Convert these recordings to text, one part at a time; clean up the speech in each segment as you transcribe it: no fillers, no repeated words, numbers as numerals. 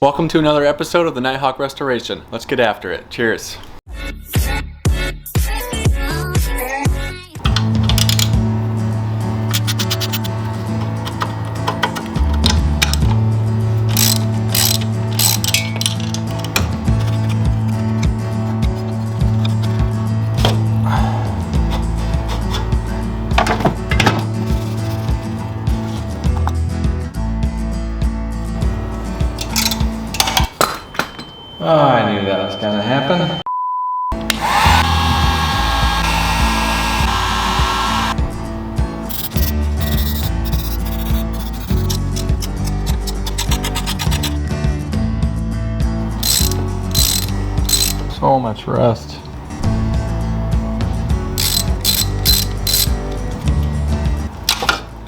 Welcome to another episode of the Nighthawk Restoration. Let's get after it. Cheers. Oh, I knew that was gonna happen. So much rust.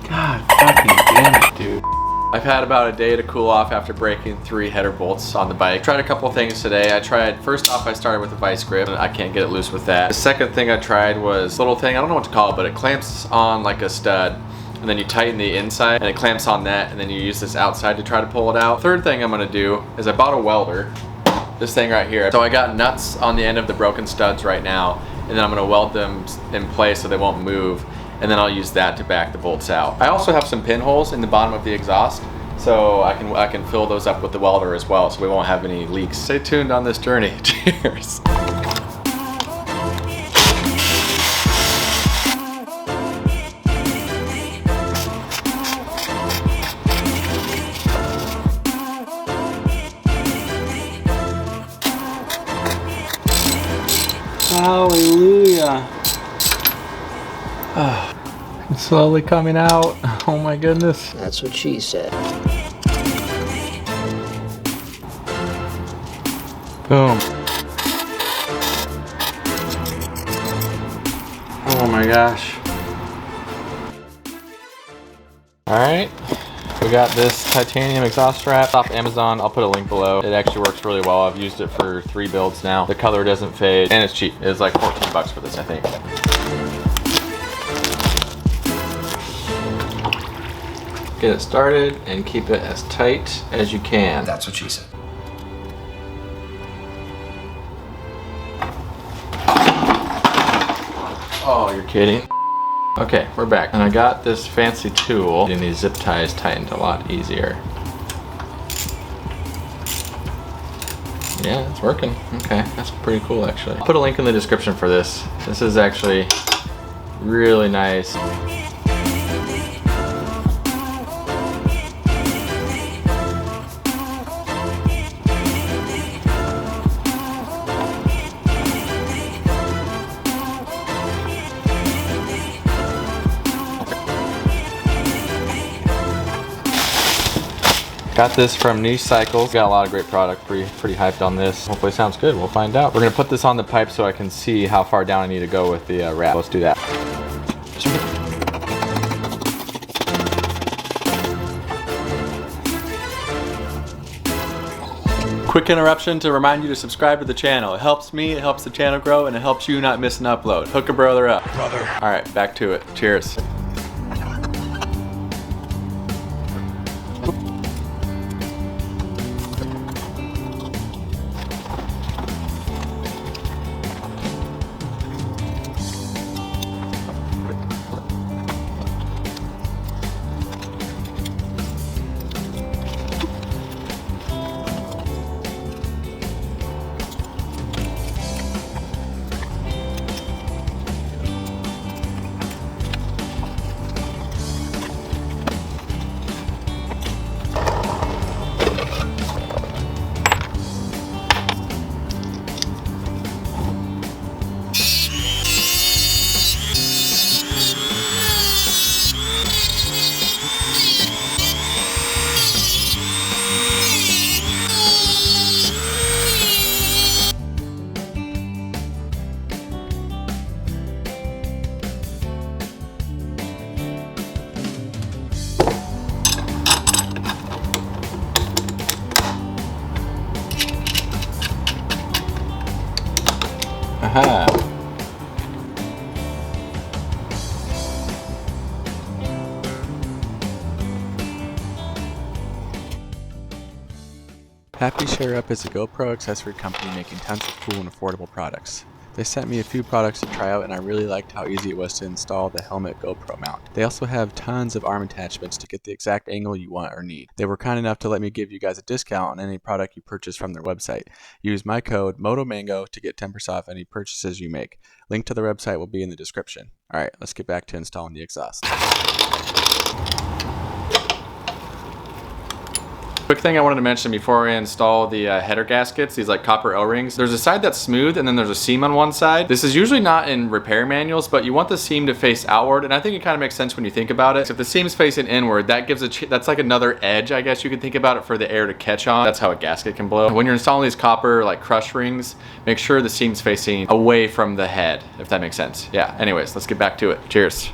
God fucking damn it, dude. I've had about a day to cool off after breaking 3 header bolts on the bike. Tried a couple things today. First off, I started with a vice grip. I can't get it loose with that. The second thing I tried was a little thing, I don't know what to call it, but it clamps on like a stud, and then you tighten the inside and it clamps on that, and then you use this outside to try to pull it out. Third thing I'm gonna do is I bought a welder, this thing right here. So I got nuts on the end of the broken studs right now, and then I'm gonna weld them in place so they won't move, and then I'll use that to back the bolts out. I also have some pinholes in the bottom of the exhaust, so I can fill those up with the welder as well, so we won't have any leaks. Stay tuned on this journey. Cheers. Hallelujah. It's slowly coming out. Oh my goodness. That's what she said. Boom. Oh my gosh. Alright. We got this titanium exhaust strap off Amazon. I'll put a link below. It actually works really well. I've used it for 3 builds now. The color doesn't fade, and it's cheap. It's like 14 bucks for this, I think. Get it started and keep it as tight as you can. That's what she said. Oh, you're kidding. Okay, we're back. And I got this fancy tool, getting these zip ties tightened a lot easier. Yeah, it's working. Okay, that's pretty cool actually. I'll put a link in the description for this. This is actually really nice. Got this from Niche Cycles. Got a lot of great product. Pretty hyped on this. Hopefully it sounds good. We'll find out. We're gonna put this on the pipe so I can see how far down I need to go with the wrap. Let's do that. Quick interruption to remind you to subscribe to the channel. It helps me, it helps the channel grow, and it helps you not miss an upload. Hook a brother up. Brother. All right, back to it. Cheers. Aha. Happy Share Up is a GoPro accessory company making tons of cool and affordable products. They sent me a few products to try out and I really liked how easy it was to install the helmet GoPro mount. They also have tons of arm attachments to get the exact angle you want or need. They were kind enough to let me give you guys a discount on any product you purchase from their website. Use my code MOTOMANGO to get 10% off any purchases you make. Link to the website will be in the description. Alright, let's get back to installing the exhaust. Quick thing I wanted to mention before I install the header gaskets, these like copper O-rings. There's a side that's smooth and then there's a seam on one side. This is usually not in repair manuals, but you want the seam to face outward, and I think it kind of makes sense when you think about it. So if the seam's facing inward, that gives that's like another edge, I guess you could think about it, for the air to catch on. That's how a gasket can blow. When you're installing these copper like crush rings, make sure the seam's facing away from the head, if that makes sense. Yeah, anyways, let's get back to it. Cheers.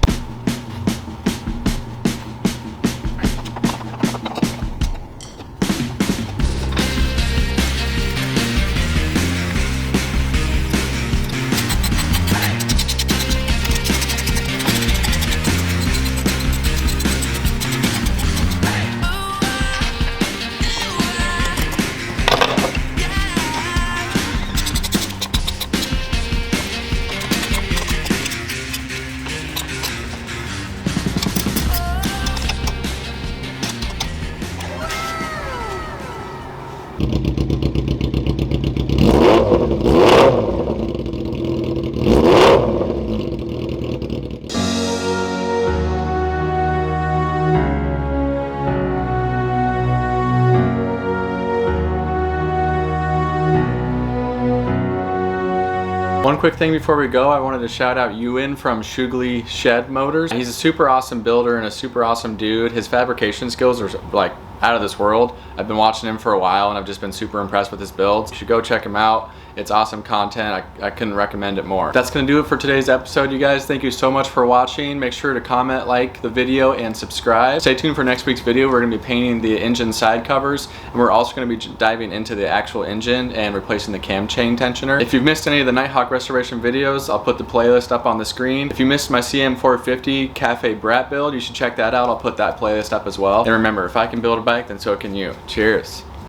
One quick thing before we go, I wanted to shout out Ewan from Shugli Shed Motors. He's a super awesome builder and a super awesome dude. His fabrication skills are like out of this world. I've been watching him for a while and I've just been super impressed with his builds. You should go check him out. It's awesome content. I couldn't recommend it more. That's gonna do it for today's episode, you guys. Thank you so much for watching. Make sure to comment, like the video, and subscribe. Stay tuned for next week's video. We're gonna be painting the engine side covers, and we're also gonna be diving into the actual engine and replacing the cam chain tensioner. If you've missed any of the Nighthawk restoration videos, I'll put the playlist up on the screen. If you missed my CM450 Cafe Brat build, you should check that out. I'll put that playlist up as well. And remember, if I can build a bike, then so can you. Cheers.